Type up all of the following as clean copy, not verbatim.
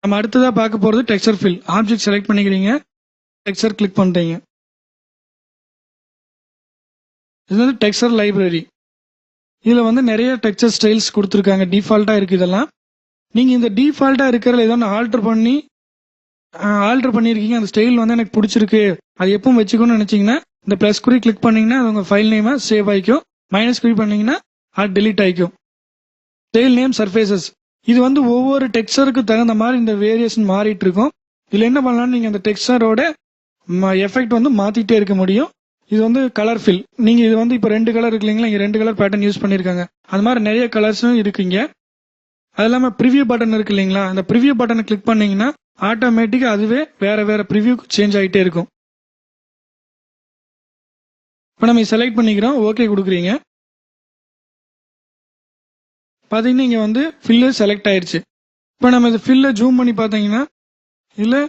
நம்ம அடுத்ததாக பார்க்க போகிறது டெக்ஸ்சர் ஃபில். ஆப்ஜெக்ட் செலக்ட் பண்ணிக்கிறீங்க, டெக்ஸ்சர் கிளிக் பண்ணுறீங்க. இது வந்து டெக்ஸ்சர் லைப்ரரி. இதில் வந்து நிறைய டெக்ஸ்சர் ஸ்டைல்ஸ் கொடுத்துருக்காங்க. டிஃபால்ட்டாக இருக்குது இதெல்லாம். நீங்கள் இந்த டிஃபால்ட்டாக இருக்கிறதுல ஏதோ ஒன்று ஆல்டர் பண்ணியிருக்கீங்க, அந்த ஸ்டைல் வந்து எனக்கு பிடிச்சிருக்கு, அது எப்பவும் வச்சுக்கணும்னு நினச்சிங்கன்னா இந்த ப்ளஸ் குறி கிளிக் பண்ணிங்கன்னா அது உங்கள் ஃபைல் நேமாக சேவ் ஆகிக்கும். மைனஸ் குறி பண்ணிங்கன்னா அது டெலீட் ஆகிக்கும். Style name surfaces. இது வந்து ஒவ்வொரு டெக்ஸ்சருக்கு தகுந்த மாதிரி இந்த வேரியேஷன் மாறிட்டு இருக்கும். இதில் என்ன பண்ணலாம்னு நீங்கள் அந்த டெக்ஸ்சரோட எஃபெக்ட் வந்து மாற்றிட்டே இருக்க முடியும். இது வந்து கலர் ஃபில். நீங்கள் இது வந்து இப்போ 2 கலர் இருக்கு இல்லைங்களா, இங்கே 2 கலர் பேட்டர்ன் யூஸ் பண்ணியிருக்காங்க. அது மாதிரி நிறைய கலர்ஸும் இருக்குங்க. அது இல்லாமல் ப்ரிவியூ பட்டன் இருக்கு இல்லைங்களா, அந்த ப்ரிவியூ பட்டனை கிளிக் பண்ணீங்கன்னா ஆட்டோமேட்டிக்காக அதுவே வேற ப்ரிவியூ சேஞ்ச் ஆகிட்டே இருக்கும். இப்போ நம்ம செலக்ட் பண்ணிக்கிறோம், ஓகே கொடுக்குறீங்க. பார்த்தீங்கன்னா இங்கே வந்து ஃபில்லு செலக்ட் ஆயிடுச்சு. இப்போ நம்ம இந்த ஃபில்லை ஜூம் பண்ணி பார்த்தீங்கன்னா இல்லை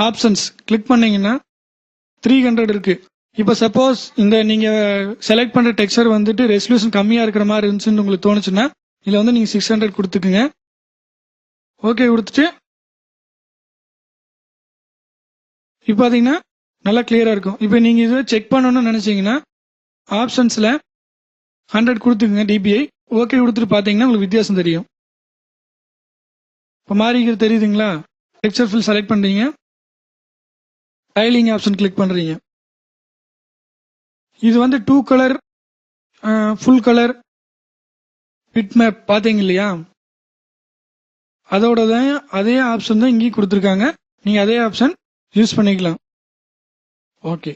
ஆப்ஷன்ஸ் கிளிக் பண்ணீங்கன்னா 300 இருக்கு. இப்போ சப்போஸ் இந்த நீங்கள் செலக்ட் பண்ணுற டெக்ஸ்சர் வந்துட்டு ரெசல்யூஷன் கம்மியாக இருக்கிற மாதிரி இருந்துச்சுன்னு உங்களுக்கு தோணுச்சுன்னா இதில் வந்து நீங்கள் 600 கொடுத்துக்குங்க. ஓகே கொடுத்துட்டு இப்போ பார்த்தீங்கன்னா நல்லா கிளியராக இருக்கும். இப்போ நீங்கள் இதை செக் பண்ணணும்னு நினச்சிங்கன்னா ஆப்ஷன்ஸில் 100 கொடுத்துக்குங்க டிபிஐ. ஓகே கொடுத்துட்டு பார்த்தீங்கன்னா உங்களுக்கு வித்தியாசம் தெரியும். இப்போ மாறிக்கிறது தெரியுதுங்களா? டெக்ஸ்சர் ஃபில் செலக்ட் பண்ணுறீங்க, டைலிங் ஆப்ஷன் கிளிக் பண்ணுறீங்க. இது வந்து 2 colour full colour bit map பார்த்தீங்க இல்லையா, அதோட தான் அதே ஆப்ஷன் தான் இங்கேயும் கொடுத்துருக்காங்க. நீங்கள் அதே ஆப்ஷன் யூஸ் பண்ணிக்கலாம். ஓகே.